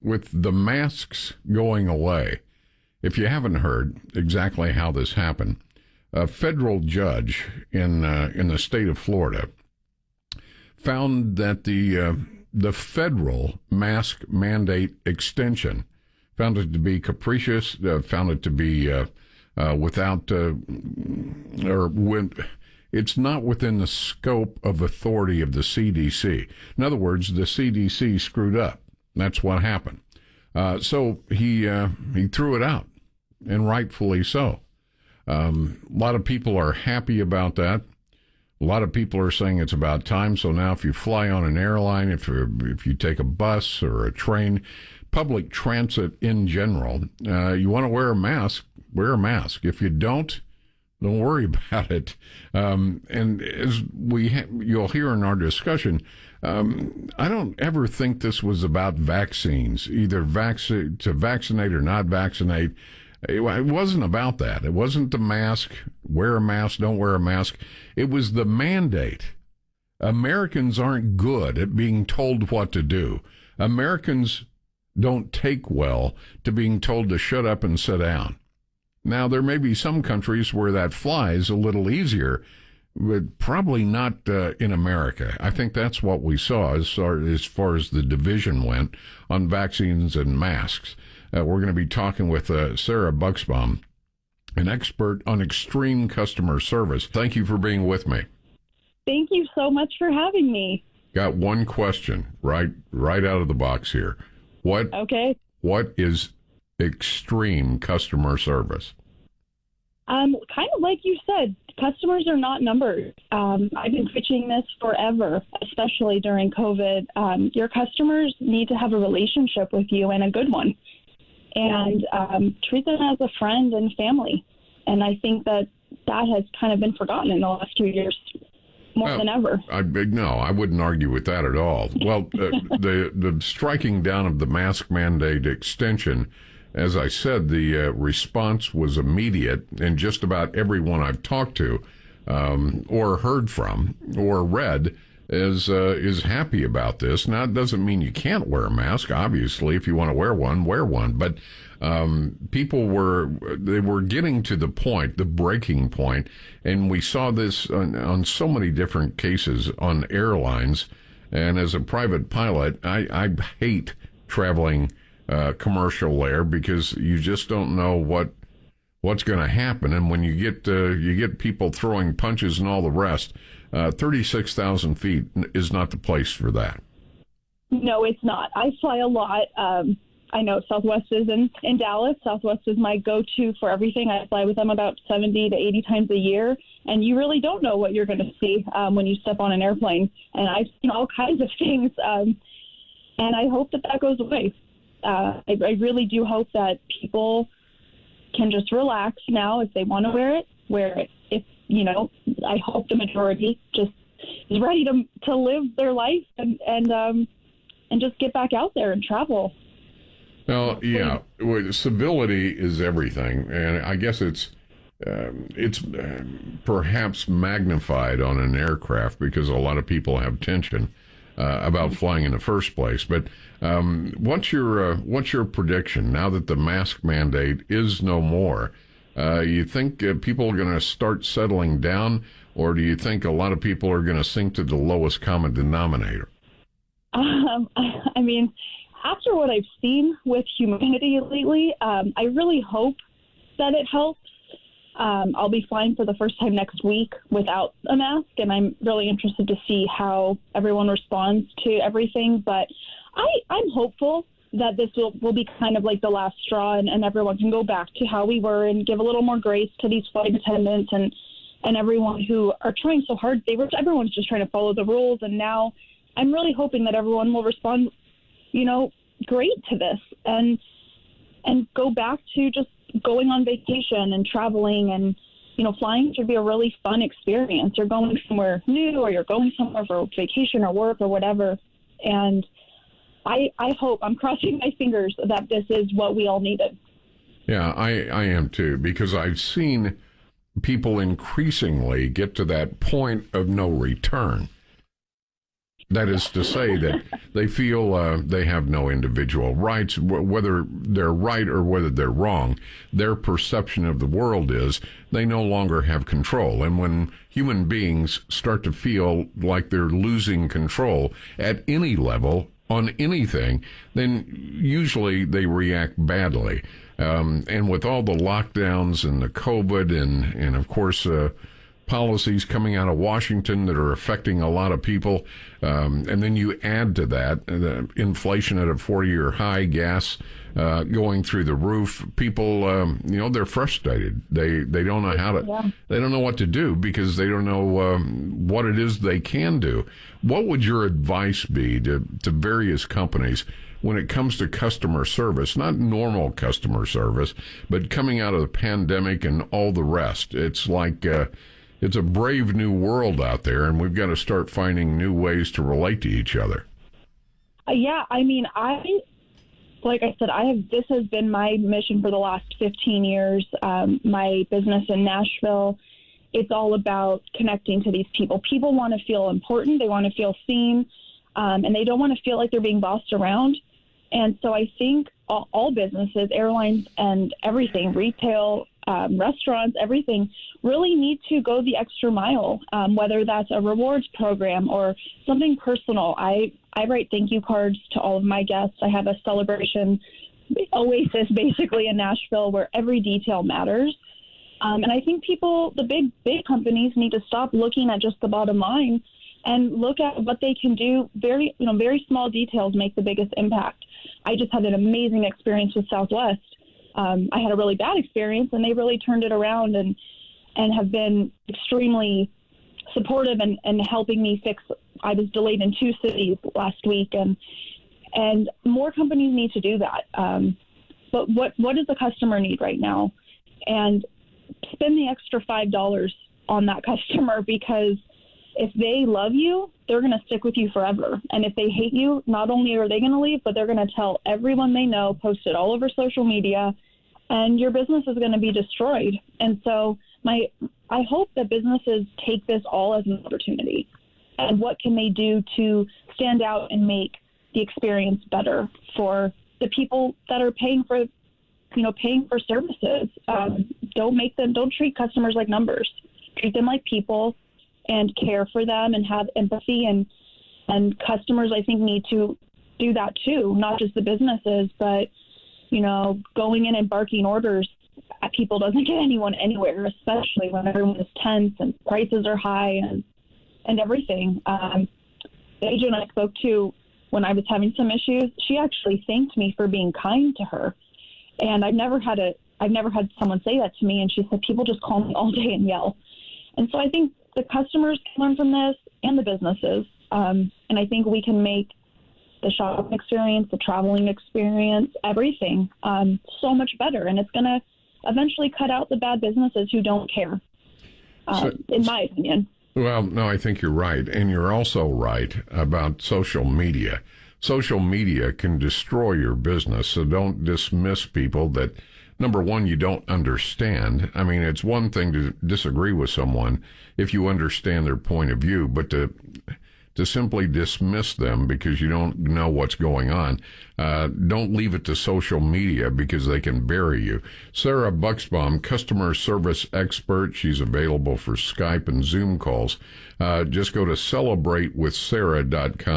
with the masks going away, if you haven't heard exactly how this happened, a federal judge in the state of Florida found that the federal mask mandate extension found it to be capricious, found it to be without or when it's not within the scope of authority of the CDC. In other words, the CDC screwed up. That's what happened. So he threw it out, and rightfully so. A lot of people are happy about that. A lot of people are saying it's about time. So now if you fly on an airline, if you take a bus or a train, public transit in general, you want to wear a mask, wear a mask. If you don't worry about it. And as you'll hear in our discussion, I don't ever think this was about vaccines, either to vaccinate or not vaccinate. It wasn't about that. It wasn't the mask, wear a mask, don't wear a mask. It was the mandate. Americans aren't good at being told what to do. Americans don't take well to being told to shut up and sit down. Now, there may be some countries where that flies a little easier, but probably not in America. I think that's what we saw as far as the division went on vaccines and masks. We're going to be talking with Sarah Buxbaum, an expert on extreme customer service. Thank you for being with me. Thank you so much for having me. Got one question right out of the box here. What is extreme customer service? Kind of like you said, customers are not numbers. I've been preaching this forever, especially during COVID. Your customers need to have a relationship with you, and a good one, and treat them as a friend and family. And I think that has kind of been forgotten in the last 2 years. More than ever. I wouldn't argue with that at all. Well, the striking down of the mask mandate extension, as I said, the response was immediate, and just about everyone I've talked to, or heard from, or read, is happy about this. Now, it doesn't mean you can't wear a mask. Obviously, if you want to wear one. But people were getting to the point, the breaking point, and we saw this on so many different cases on airlines. And as a private pilot, I hate traveling commercial air because you just don't know what's going to happen. And when you get people throwing punches and all the rest, 36,000 feet is not the place for that. No, it's not. I fly a lot. I know Southwest is in Dallas. Southwest is my go-to for everything. I fly with them about 70 to 80 times a year, and you really don't know what you're going to see when you step on an airplane. And I've seen all kinds of things, and I hope that goes away. I really do hope that people can just relax now. If they want to wear it. If, I hope the majority just is ready to live their life and just get back out there and travel. Well, yeah, civility is everything, and I guess it's perhaps magnified on an aircraft because a lot of people have tension about flying in the first place. But what's your prediction now that the mask mandate is no more? You think people are going to start settling down, or do you think a lot of people are going to sink to the lowest common denominator? I mean, after what I've seen with humanity lately, I really hope that it helps. I'll be flying for the first time next week without a mask, and I'm really interested to see how everyone responds to everything. But I'm hopeful that this will be kind of like the last straw, and everyone can go back to how we were and give a little more grace to these flight attendants and everyone who are trying so hard. Everyone's just trying to follow the rules, and now I'm really hoping that everyone will respond, great to this and go back to just going on vacation and traveling. And flying should be a really fun experience. You're going somewhere new, or you're going somewhere for vacation or work or whatever. And I hope, I'm crossing my fingers that this is what we all needed. Yeah, I am too, because I've seen people increasingly get to that point of no return. That is to say that they feel they have no individual rights, whether they're right or whether they're wrong. Their perception of the world is they no longer have control. And when human beings start to feel like they're losing control at any level on anything, then usually they react badly. And with all the lockdowns and the COVID and of course, policies coming out of Washington that are affecting a lot of people. And then you add to that the inflation at a 40-year high, gas going through the roof. People, they're frustrated. They don't know they don't know what to do because they don't know what it is they can do. What would your advice be to various companies when it comes to customer service, not normal customer service, but coming out of the pandemic and all the rest? It's like, it's a brave new world out there, and we've got to start finding new ways to relate to each other. Yeah, I mean, like I said, this has been my mission for the last 15 years. My business in Nashville, it's all about connecting to these people. People want to feel important. They want to feel seen, and they don't want to feel like they're being bossed around. And so I think all businesses, airlines and everything, retail, restaurants, everything, really need to go the extra mile, whether that's a rewards program or something personal. I write thank you cards to all of my guests. I have a celebration oasis basically in Nashville where every detail matters. And I think people, the big companies, need to stop looking at just the bottom line and look at what they can do. Very small details make the biggest impact. I just had an amazing experience with Southwest. I had a really bad experience, and they really turned it around and have been extremely supportive and helping me fix. I was delayed in 2 cities last week, and more companies need to do that. But what does the customer need right now? And spend the extra $5 on that customer, because if they love you, they're going to stick with you forever. And if they hate you, not only are they going to leave, but they're going to tell everyone they know, post it all over social media, and your business is going to be destroyed. And so I hope that businesses take this all as an opportunity. And what can they do to stand out and make the experience better for the people that are paying for services? Don't treat customers like numbers. Treat them like people and care for them and have empathy. And customers, I think, need to do that too, not just the businesses, but, going in and barking orders at people doesn't get anyone anywhere, especially when everyone is tense and prices are high and everything. The agent I spoke to when I was having some issues, she actually thanked me for being kind to her. And I've never had someone say that to me. And she said, people just call me all day and yell. And so I think the customers can learn from this, and the businesses. And I think we can make the shopping experience, the traveling experience, everything so much better. And it's going to eventually cut out the bad businesses who don't care, in my opinion. Well, no, I think you're right. And you're also right about social media. Social media can destroy your business, so don't dismiss people that, number one, you don't understand. I mean, it's one thing to disagree with someone if you understand their point of view, but to simply dismiss them because you don't know what's going on, don't leave it to social media because they can bury you. Sarah Buxbaum, customer service expert. She's available for Skype and Zoom calls. Just go to celebratewithsarah.com.